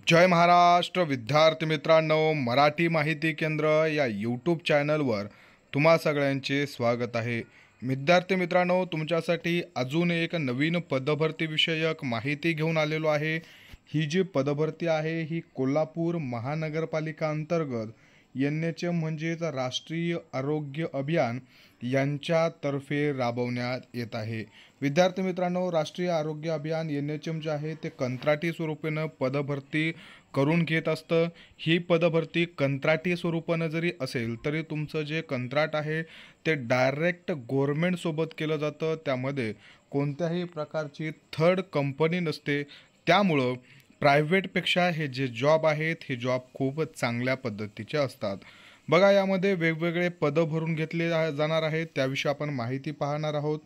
जय महाराष्ट्र विद्यार्थी मित्रांनो, मराठी माहिती केंद्र या यूट्यूब चॅनलवर तुम्हा सगळ्यांचे स्वागत आहे। विद्यार्थी मित्रांनो, तुमच्यासाठी अजून एक नवीन पदभरती विषयक माहिती घेऊन आलेलो आहे। ही जी पदभरती आहे ही कोल्हापूर महानगरपालिका अंतर्गत NHM म्हणजेच राष्ट्रीय आरोग्य अभियान यांच्यातर्फे राबवण्यात येत आहे। विद्यार्थी मित्रांनो, राष्ट्रीय आरोग्य अभियान NHM जे आहे ते कंत्राटी स्वरूपाने पदभरती करून घेत असतं। ही पदभरती कंत्राटी स्वरूपाने जरी असेल तरी तुमचं जे कंत्राट आहे ते डायरेक्ट गव्हर्नमेंट सोबत केलं जातं। त्यामध्ये कोणत्याही प्रकारची थर्ड कंपनी नसते। त्यामुळं प्रायव्हेटपेक्षा हे जे जॉब आहेत हे जॉब खूप चांगल्या पद्धतीचे असतात। बघा, यामध्ये वेगवेगळे पदं भरून घेतले जाणार आहेत, त्याविषयी आपण माहिती पाहणार आहोत।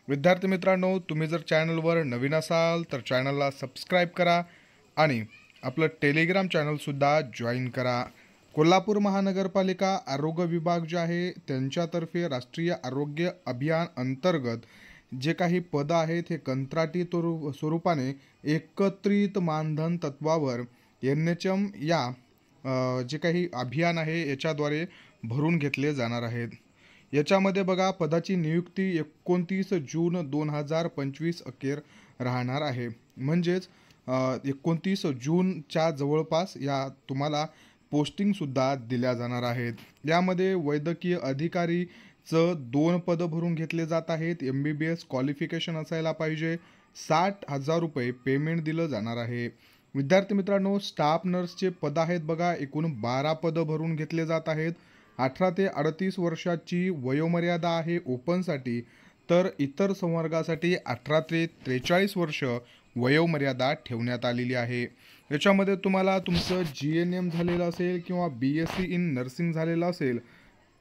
विद्यार्थी मित्रांनो, तुम्ही जर चॅनलवर नवीन असाल तर चॅनलला सबस्क्राईब करा आणि आपलं टेलिग्राम चॅनलसुद्धा जॉईन करा। कोल्हापूर महानगरपालिका आरोग्य विभाग जे आहे त्यांच्यातर्फे राष्ट्रीय आरोग्य अभियान अंतर्गत जे काही पदं आहेत हे कंत्राटी स्वरूपाने एकत्रित मानधन तत्वावर NHM या जे काही अभियान आहे याच्याद्वारे भरून घेतले जाणार आहेत। याच्यामध्ये बघा, पदाची नियुक्ती 29 जून 2025 अखेर राहणार आहे। म्हणजेच 29 जूनच्या जवळपास या तुम्हाला पोस्टिंगसुद्धा दिल्या जाणार आहेत। यामध्ये वैद्यकीय अधिकारीचं 2 पदं भरून घेतले जात आहेत। MBBS क्वालिफिकेशन असायला पाहिजे। 60,000 रुपये पेमेंट दिलं जाणार आहे। विद्यार्थी मित्रांनो, स्टाफ नर्सचे पद आहेत बघा, एकूण 12 पदं भरून घेतले जात आहेत। 18 ते 38 वर्षाची वयोमर्यादा आहे ओपनसाठी, तर इतर संवर्गासाठी 18 ते 43 वर्ष वयोमर्यादा ठेवण्यात आलेली आहे। याच्यामध्ये तुम्हाला तुमचं GNM झालेलं असेल किंवा BSc इन नर्सिंग झालेलं असेल।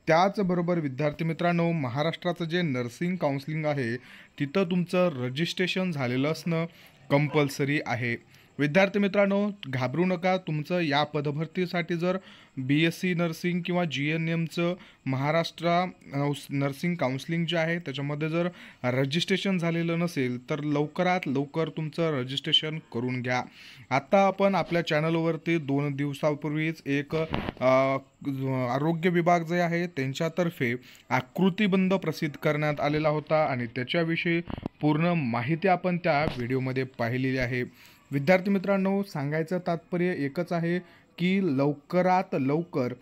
त्याचबरोबर विद्यार्थी मित्रांनो, महाराष्ट्राचं जे नर्सिंग काउन्सिलिंग आहे तिथं तुमचं रजिस्ट्रेशन झालेलं असणं कंपल्सरी आहे। विद्यार्थी मित्रांनो, घाबरू नका। तुमचं या पदभरतीसाठी जर BSc नर्सिंग किंवा GNMचं महाराष्ट्र नर्सिंग काउन्सिलिंग जे आहे त्याच्यामध्ये जर रजिस्ट्रेशन झालेलं नसेल तर लवकरात लवकर तुमचं रजिस्ट्रेशन करून घ्या। आता आपण आपल्या चॅनलवरती 2 दिवसापूर्वीच एक आरोग्य विभाग जे आहे त्यांच्यातर्फे आकृतिबंध प्रसिद्ध करण्यात आलेला होता आणि त्याच्याविषयी पूर्ण माहिती आपण त्या व्हिडिओमध्ये पाहिलेली आहे। विद्यार्थी मित्रांनो, सांगायचं तात्पर्य एकच आहे की लवकरात लवकर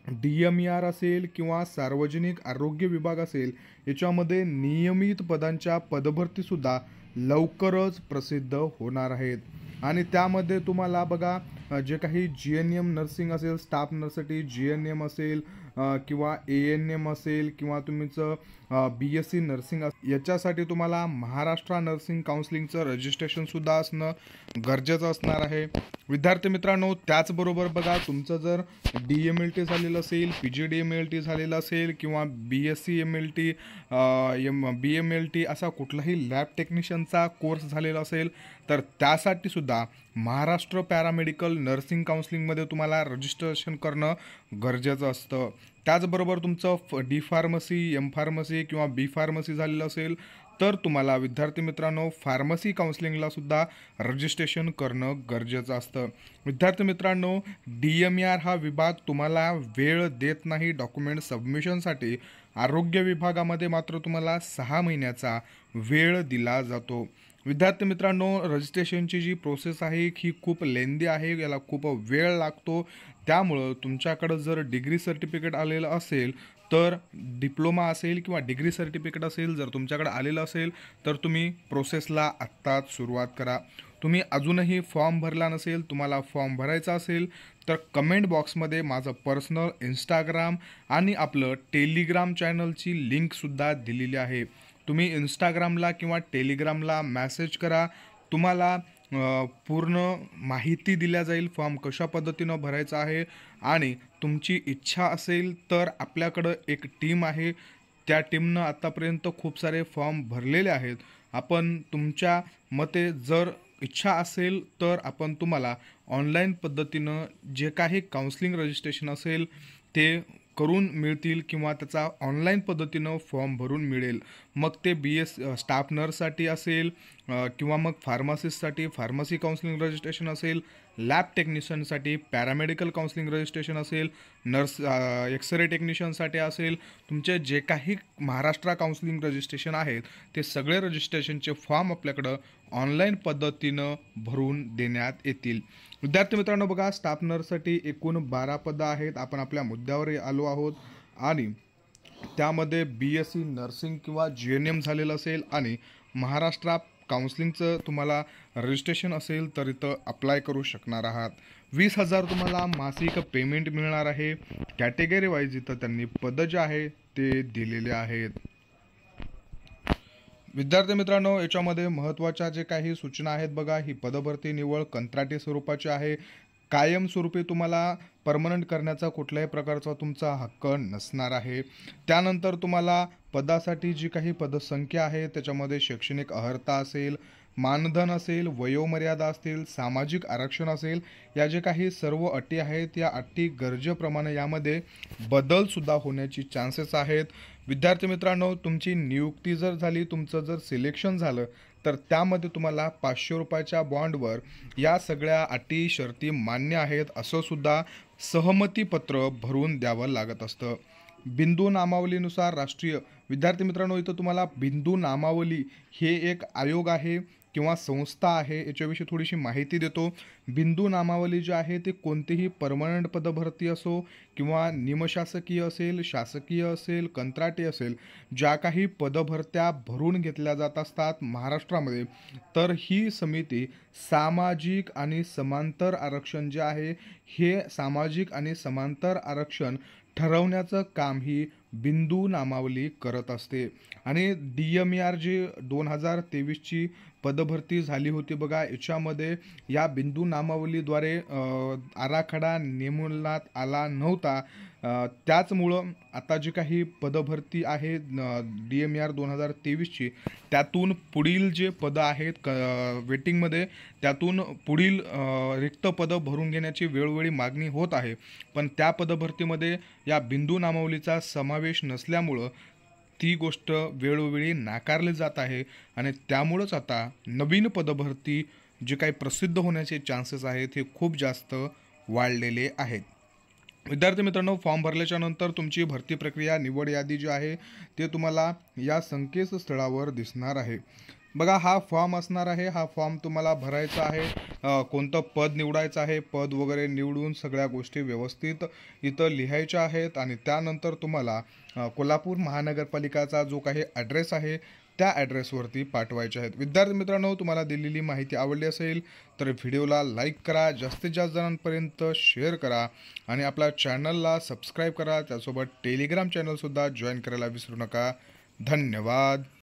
DMER असेल किंवा सार्वजनिक आरोग्य विभाग असेल याच्यामध्ये नियमित पदांच्या पदभरतीसुद्धा लवकरच प्रसिद्ध होणार आहेत। आणि त्यामध्ये तुम्हाला बघा, जे काही GNM नर्सिंग असेल, स्टाफ नर्ससाठी GNM असेल किंवा ANM असेल किंवा तुमचं BSc नर्सिंग याच्यासाठी तुम्हाला महाराष्ट्र नर्सिंग काउन्सिलिंगचं रजिस्ट्रेशनसुद्धा असणं गरजेचं असणार आहे। विद्यार्थी मित्रांनो, त्याचबरोबर बघा, तुमचं जर DMLT झालेलं असेल, PGDMLT झालेलं असेल किंवा BSc MLT BMLT असा कुठलाही लॅब टेक्निशियनचा कोर्स झालेला असेल तर त्यासाठी सुद्धा महाराष्ट्र पॅरामेडिकल नर्सिंग काउन्सिलिंगमध्ये तुम्हाला रजिस्ट्रेशन करणं गरजेचं असतं। त्याचबरोबर तुमचं D फार्मसी, M फार्मसी किंवा B फार्मसी झालेलं असेल तर तुम्हाला विद्यार्थी मित्रांनो फार्मसी काउन्सिलिंगला सुद्धा रजिस्ट्रेशन करणं गरजेचं असतं। विद्यार्थी मित्रांनो, DMER हा विभाग तुम्हाला वेळ देत नाही डॉक्युमेंट सबमिशनसाठी। आरोग्य विभागामध्ये मात्र तुम्हाला 6 महिन्याचा वेळ दिला जातो। विद्यार्थी मित्रांनो, रजिस्ट्रेशनची जी प्रोसेस आहे ही खूप लेंदी आहे, याला खूप वेळ लागतो। त्यामुळं तुमच्याकडं जर डिग्री सर्टिफिकेट आलेलं असेल तर डिप्लोमा असेल किंवा डिग्री सर्टिफिकेट असेल जर तुमच्याकडे आलेलं असेल तर तुम्ही प्रोसेसला आत्ताच सुरुवात करा। तुम्ही अजूनही फॉर्म भरला नसेल, तुम्हाला फॉर्म भरायचा असेल तर कमेंट बॉक्समध्ये माझं पर्सनल इंस्टाग्राम आणि आपलं टेलिग्राम चॅनलची लिंकसुद्धा दिलेली आहे। तुम्ही इंस्टाग्रामला किंवा टेलिग्रामला मेसेज करा, तुम्हाला पूर्ण माहिती दिल्या जाईल फॉर्म कशा पद्धतीनं भरायचा आहे। आणि तुमची इच्छा असेल तर आपल्याकडं एक टीम आहे, त्या टीमनं आत्तापर्यंत खूप सारे फॉर्म भरलेले आहेत। आपण तुमच्या मते जर इच्छा असेल तर आपण तुम्हाला ऑनलाईन पद्धतीनं जे काही काउन्सिलिंग रजिस्ट्रेशन असेल ते करून मिळतील किंवा त्याचा ऑनलाईन पद्धतीनं फॉर्म भरून मिळेल। मग ते BS स्टाफ नर्ससाठी असेल किंवा मग फार्मासिस्टसाठी फार्मसी काउन्सिलिंग रजिस्ट्रेशन असेल, लॅब टेक्निशियनसाठी पॅरामेडिकल काउन्सिलिंग रजिस्ट्रेशन असेल, नर्स एक्सरे टेक्निशियनसाठी असेल, तुमचे जे काही महाराष्ट्र काउन्सिलिंग रजिस्ट्रेशन आहेत ते सगळे रजिस्ट्रेशनचे फॉर्म आपल्याकडं ऑनलाईन पद्धतीनं भरून देण्यात येतील. विद्यार्थी मित्रांनो, बघा, स्टाफ नर्ससाठी एकूण 12 पदं आहेत. आपण आपल्या मुद्द्यावर आलो आहोत आणि त्यामध्ये BSc नर्सिंग किंवा GNM झालेलं असेल आणि महाराष्ट्र काउन्सिलिंगचं तुम्हाला रजिस्ट्रेशन असेल तर इथं अप्लाय करू शकणार आहात. 20,000 तुम्हाला मासिक पेमेंट मिळणार आहे. कॅटेगरी वाईज इथं त्यांनी पदं जे आहे ते दिलेले आहेत. विद्यार्थी मित्रांनो, याच्यामध्ये महत्त्वाच्या जे काही सूचना आहेत बघा, ही पदभरती निव्वळ कंत्राटी स्वरूपाची आहे. कायमस्वरूपी तुम्हाला परमनंट करण्याचा कुठल्याही प्रकारचा तुमचा हक्क नसणार आहे. त्यानंतर तुम्हाला पदासाठी जी काही पदसंख्या आहे त्याच्यामध्ये शैक्षणिक अर्हता असेल, मानधन असेल, वयोमर्यादा असतील, सामाजिक आरक्षण असेल, या जे काही सर्व अटी आहेत या अटी गरजेप्रमाणे यामध्ये बदलसुद्धा होण्याची चान्सेस आहेत. विद्यार्थी मित्रांनो, तुमची नियुक्ती जर झाली, तुमचं जर सिलेक्शन झालं तर त्यामध्ये तुम्हाला 500 रुपयाच्या बॉन्डवर या सगळ्या अटी शर्ती मान्य आहेत असं सुद्धा सहमतीपत्र भरून द्यावं लागत असतं. बिंदू नामावलीनुसार राष्ट्रीय, विद्यार्थी मित्रांनो, इथं तुम्हाला बिंदू नामावली हे एक आयोग आहे किंवा संस्था आहे, याच्याविषयी थोडीशी माहिती देतो. बिंदू नामावली जे आहे ते कोणतेही परमनंट पदभरती असो किंवा निमशासकीय असेल, शासकीय असेल, कंत्राटी असेल, ज्या काही पदभरत्या भरून घेतल्या जात असतात महाराष्ट्रामध्ये, तर ही समिती सामाजिक आणि समांतर आरक्षण जे आहे हे सामाजिक आणि समांतर आरक्षण ठरवण्याचं काम ही बिंदू नामावली करत असते. आणि DMER जी 2023ची पदभरती झाली होती बघा, याच्यामध्ये या बिंदू नामावलीद्वारे आराखडा नेमण्यात आला नव्हता. त्याचमुळं आता जी काही पदभरती आहे DMER 2023ची, त्यातून पुढील जे पदं आहेत वेटिंगमध्ये, त्यातून पुढील रिक्त पदं भरून घेण्याची वेळोवेळी मागणी होत आहे. पण त्या पदभरतीमध्ये या बिंदू नामावलीचा समावेश नसल्यामुळं ती गोष्ट वेळोवेळी नाकारली जात आहे आणि त्यामुळंच आता नवीन पदभरती जे काही प्रसिद्ध होण्याचे चान्सेस आहेत हे खूप जास्त वाढलेले आहेत. विद्यार्थी मित्रांनो, फॉर्म भरल्याच्या नंतर तुमची भरती प्रक्रिया, निवड यादी जी आहे ते तुम्हाला या संकेतस्थळावर दिसणार आहे. बघा, हा फॉर्म असणार आहे. हा फॉर्म तुम्हाला भरायचा आहे. कोणतं पद निवडायचं आहे, पद वगैरे निवडून सगळ्या गोष्टी व्यवस्थित इथं लिहायच्या आहेत आणि त्यानंतर तुम्हाला कोल्हापूर महानगरपालिकाचा जो काही ॲड्रेस आहे त्या ॲड्रेसवरती पाठवायचे आहेत. विद्यार्थी मित्रांनो, तुम्हाला दिलेली माहिती आवडली असेल तर व्हिडिओला लाईक करा, जास्तीत जास्त जणांपर्यंत शेअर करा आणि आपल्या चॅनलला सबस्क्राईब करा. त्यासोबत टेलिग्राम चॅनलसुद्धा जॉईन करायला विसरू नका. धन्यवाद.